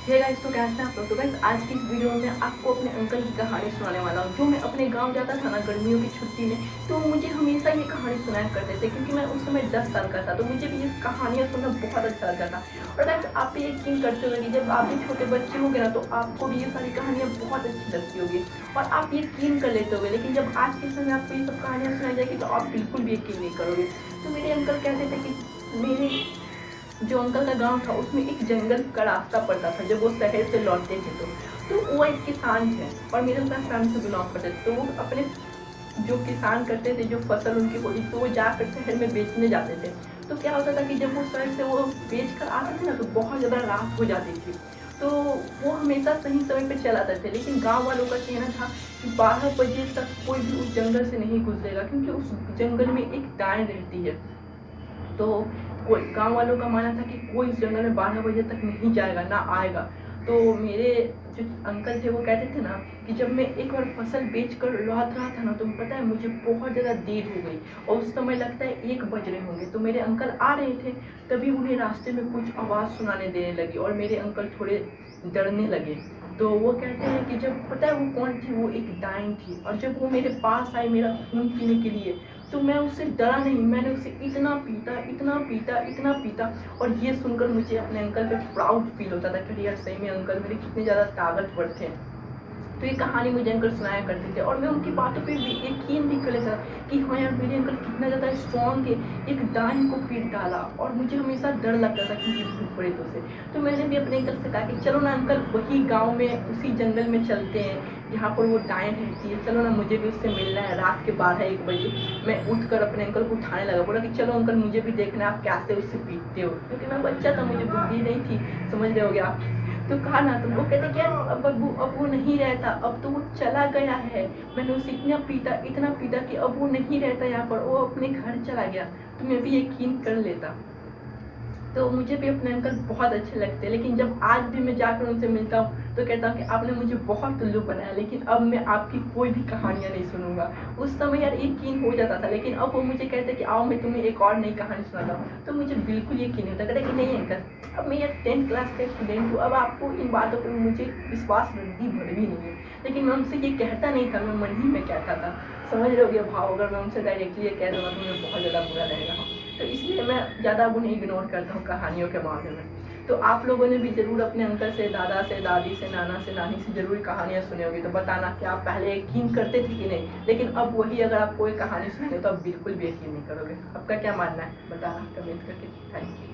Hey guys, तो कैसे हैं आप लोग। तो गाइस, आज की इस वीडियो में आपको अपने अंकल की कहानी सुनाने वाला हूँ। जो मैं अपने गांव जाता था ना गर्मियों की छुट्टी में, तो मुझे हमेशा ये कहानी सुनाया करते थे, क्योंकि मैं उस समय 10 साल का था। तो मुझे भी ये कहानियाँ सुनना बहुत अच्छा लगता था। और गाइस, आप भी यकीन करते होंगे कि जब आप भी छोटे बच्चे होंगे ना, तो आपको भी ये सारी कहानियाँ बहुत अच्छी लगती होगी और आप यकीन कर लेते होंगे। लेकिन जब आज के समय आपको ये सब कहानियाँ सुनाई जाएगी तो आप बिल्कुल भी यकीन नहीं करोगे। तो मेरे अंकल कहते थे कि मेरे जो अंकल का गांव था उसमें एक जंगल का रास्ता पड़ता था जब वो शहर से लौटते थे। तो वो एक किसान थे और मेरे अंकल फैमिली से बिलोंग करते थे। तो वो अपने जो किसान करते थे, जो फसल उनकी होती तो वो जाकर शहर में बेचने जाते थे। तो क्या होता था कि जब वो शहर से वो बेच कर आते थे ना, तो बहुत ज़्यादा रात हो जाती थी। तो वो हमेशा सही समय पर चल आते थे, लेकिन गांव वालों का कहना था कि 12 बजे तक कोई भी उस जंगल से नहीं गुजरेगा, क्योंकि उस जंगल में एक डायन रहती है। तो कोई गांव वालों का मानना था कि कोई इस जंगल में 12 बजे तक नहीं जाएगा, ना आएगा। तो मेरे जो अंकल थे वो कहते थे ना कि जब मैं एक बार फसल बेच कर लौट रहा था ना, तो पता है मुझे बहुत ज़्यादा देर हो गई और उस समय लगता है 1 बज रहे होंगे। तो मेरे अंकल आ रहे थे, तभी उन्हें रास्ते में कुछ आवाज़ सुनाने देने लगी और मेरे अंकल थोड़े डरने लगे। तो वो कहते हैं कि जब पता है वो कौन थी, वो एक डाइन थी। और जब वो मेरे पास आई मेरा खून पीने के लिए, तो मैं उससे डरा नहीं, मैंने उसे इतना पीटा, इतना पीटा, इतना पीटा। और ये सुनकर मुझे अपने अंकल पे प्राउड फील होता था कि यार सही में अंकल मेरे कितने ज़्यादा ताकतवर थे। तो ये कहानी मुझे अंकल सुनाया करते थे और मैं उनकी बातों पे भी यकीन भी कर लेता कि हाँ यार, मेरे अंकल कितना ज़्यादा स्ट्रॉन्ग थे, एक डाइन को पीट डाला। और मुझे हमेशा डर लगता था कि भूत प्रेतों से। तो मैंने भी अपने अंकल से कहा कि चलो ना अंकल, वही गाँव में उसी जंगल में चलते हैं जहाँ पर वो डाइन रहती है। चलो ना, मुझे भी उससे मिलना है। रात के 12-1 बजे मैं उठकर अपने अंकल को उठाने लगा, बोला कि चलो अंकल, मुझे भी देखना आप कैसे उससे पीटते हो, क्योंकि मैं बच्चा था, मुझे बुद्धि नहीं थी, समझ रहे होगे आप। तो कहा ना, तो वो कहते क्या, अब वो नहीं रहता, अब तो वो चला गया है। मैंने उसे इतना पीटा कि अब वो नहीं रहता यहाँ पर, वो अपने घर चला गया। तो मैं भी यकीन कर लेता। तो मुझे भी अपने अंकल बहुत अच्छे लगते हैं, लेकिन जब आज भी मैं जाकर उनसे मिलता हूँ तो कहता हूँ कि आपने मुझे बहुत उल्लू बनाया, लेकिन अब मैं आपकी कोई भी कहानियाँ नहीं सुनूंगा। उस समय यार यकीन हो जाता था, लेकिन अब वो मुझे कहते कि आओ मैं तुम्हें एक और नई कहानी सुनाता हूँ, तो मुझे बिल्कुल यकीन नहीं होता। कहते कि नहीं अंकल, अब मैं यार 10th क्लास का स्टूडेंट हूँ, अब आपको इन बातों पर मुझे विश्वास वृद्धि भर भी नहीं है। लेकिन मैं उनसे ये कहता नहीं था, मैं मन ही में कहता था। समझ रहे हो भाव, अगर मैं उनसे डायरेक्टली ये कह दूँगा तो मुझे बहुत ज़्यादा बुरा लगेगा। तो इसलिए मैं ज़्यादा उन्हें इग्नोर करता हूँ कहानियों के मामले में। तो आप लोगों ने भी ज़रूर अपने अंकल से, दादा से, दादी से, नाना से, नानी से ज़रूर कहानियाँ सुनी होगी। तो बताना कि आप पहले यकीन करते थे कि नहीं, लेकिन अब वही अगर आप कोई कहानी सुनेंगे तो आप बिल्कुल भी यकीन नहीं करोगे। आपका क्या मानना है, बताना कमेंट करके। Thank you.